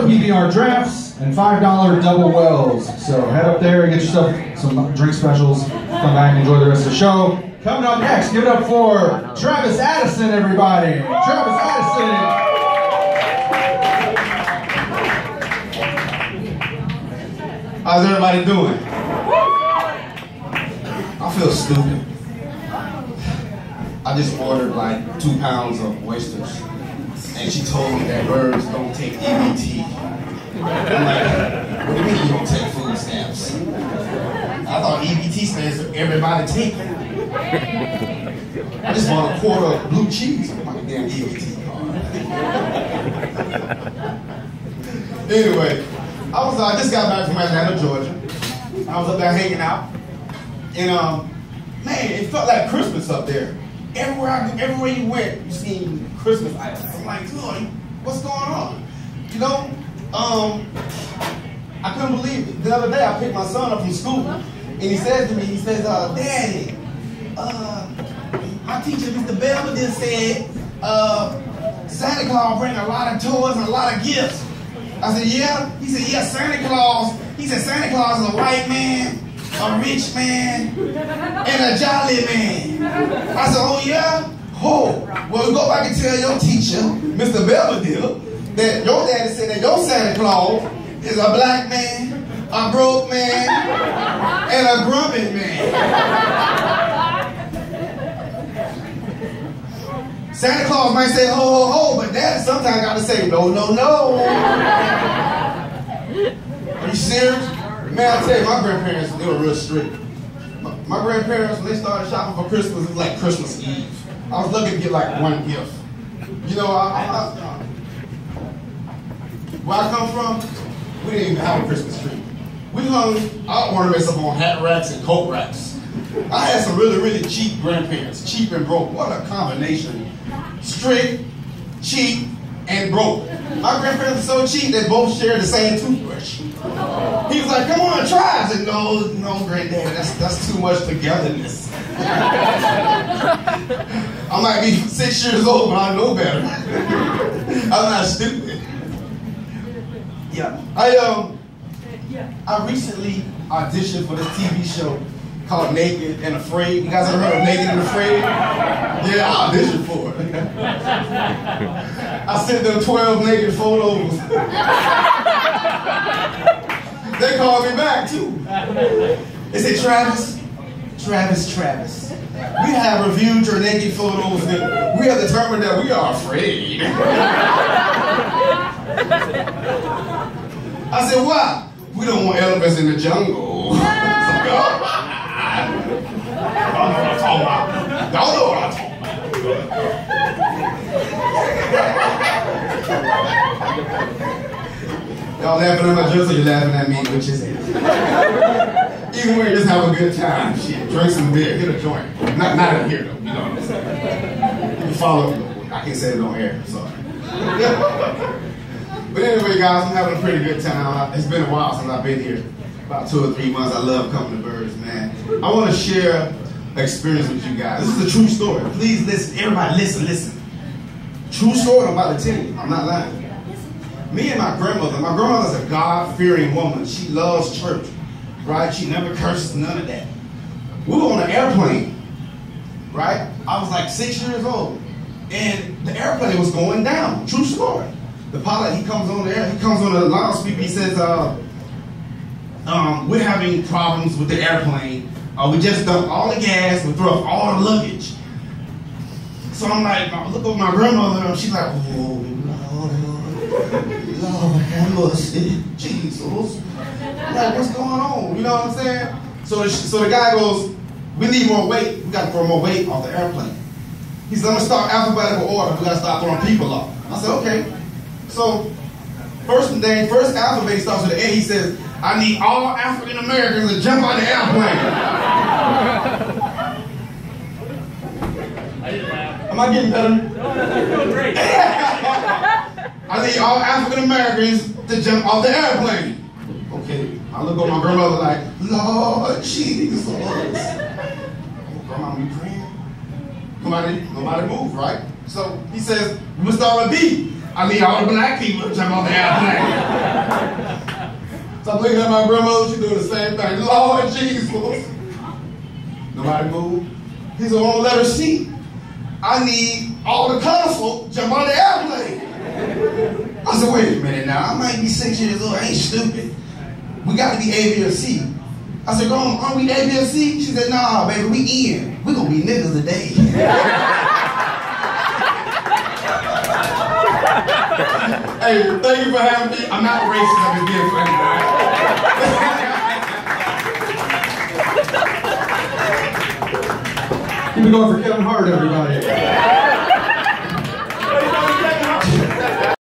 PBR drafts and $5 double wells. So head up there, get yourself some drink specials, come back and enjoy the rest of the show. Coming up next, give it up for Travis Addison, everybody. Travis Addison. How's everybody doing? I feel stupid. I just ordered like 2 pounds of oysters, and she told me that birds don't take EBT. I'm like, what do you mean you don't take food stamps? I thought EBT stands for everybody take it. I just bought a quart of blue cheese with my damn EBT card. Anyway, I just got back from Atlanta, Georgia. I was up there hanging out, and man, it felt like Christmas up there. Everywhere you went, you seen Christmas items. I'm like, Lord, what's going on? You know, I couldn't believe it. The other day, I picked my son up from school, and he says to me, Daddy, my teacher, Mr. Belvedere, said Santa Claus bring a lot of toys and a lot of gifts. I said, yeah? He said, yeah, Santa Claus. He said, Santa Claus is a white man, a rich man, and a jolly man. I said, oh yeah? Oh, well, go back and tell your teacher, Mr. Belvedere, that your daddy said that your Santa Claus is a black man, a broke man, and a grumpy man. Santa Claus might say ho, ho, ho, but Daddy sometimes got to say no, no, no. Are you serious? Man, I tell you, my grandparents, they were real strict. My grandparents, when they started shopping for Christmas, it was like Christmas Eve. I was lucky to get like one gift. You know, where I come from, we didn't even have a Christmas tree. We hung our ornaments up on hat racks and coat racks. I had some really, really cheap grandparents, cheap and broke. What a combination. Strict, cheap, and broke. My grandparents were so cheap they both shared the same toothbrush. He was like, come on, try. I said, no, granddad, that's too much togetherness. I might be 6 years old, but I know better. I'm not stupid. Yeah. I recently auditioned for this TV show called Naked and Afraid. You guys ever heard of Naked and Afraid? Yeah, I auditioned for it. I sent them 12 naked photos. They called me back too. They said, Travis, we have reviewed your naked photos and we have determined that we are afraid. I said, why? We don't want elephants in the jungle. I don't know what I'm talking about. Y'all laughing at my jokes or you laughing at me? Which is it? Even when you just have a good time, shit, drink some beer, hit a joint. Not in here though, you know what I'm saying? You can follow, I can't say it on air, I'm sorry. But anyway, guys, I'm having a pretty good time. It's been a while since I've been here. About 2 or 3 months. I love coming to Birds, man. I want to share an experience with you guys. This is a true story. Please listen. Everybody listen. True story I'm about to tell you. I'm not lying. Me and my grandmother's a God-fearing woman. She loves church, right? She never curses, none of that. We were on an airplane, right? I was like 6 years old. And the airplane was going down. True story. The pilot, he comes on the loudspeaker, he says, we're having problems with the airplane. We just dumped all the gas, we threw up all the luggage. So I'm like, I look over my grandmother, and she's like, oh, Lord, have mercy, Jesus. Like, what's going on? You know what I'm saying? So the guy goes, we need more weight. We got to throw more weight off the airplane. He said, I'm going to start alphabetical order. We got to start throwing people off. I said, okay. So, first alphabet starts with the A. He says, I need all African Americans to jump out the airplane. Am I getting better? No, great. I need all African Americans to jump off the airplane. Okay. I look at my grandmother like, Lord Jesus. Grandma, you praying? Nobody moved, right? So he says, we must start with B. I need all the black people to jump on the airplane. So I'm looking at my grandmother, she's doing the same thing. Lord Jesus. Nobody moved. He said, on letter C, I need all the console to jump on the airplane. I said, wait a minute now, I might be 6 years old, I ain't stupid. We got to be A, B, or C. I said, Grandma, aren't we A, B, or C? She said, nah, baby, we in. We gonna be niggas today. Hey, thank you for having me. I'm not racist, I'm just being funny, right? Keep it going for Kevin Hart, everybody.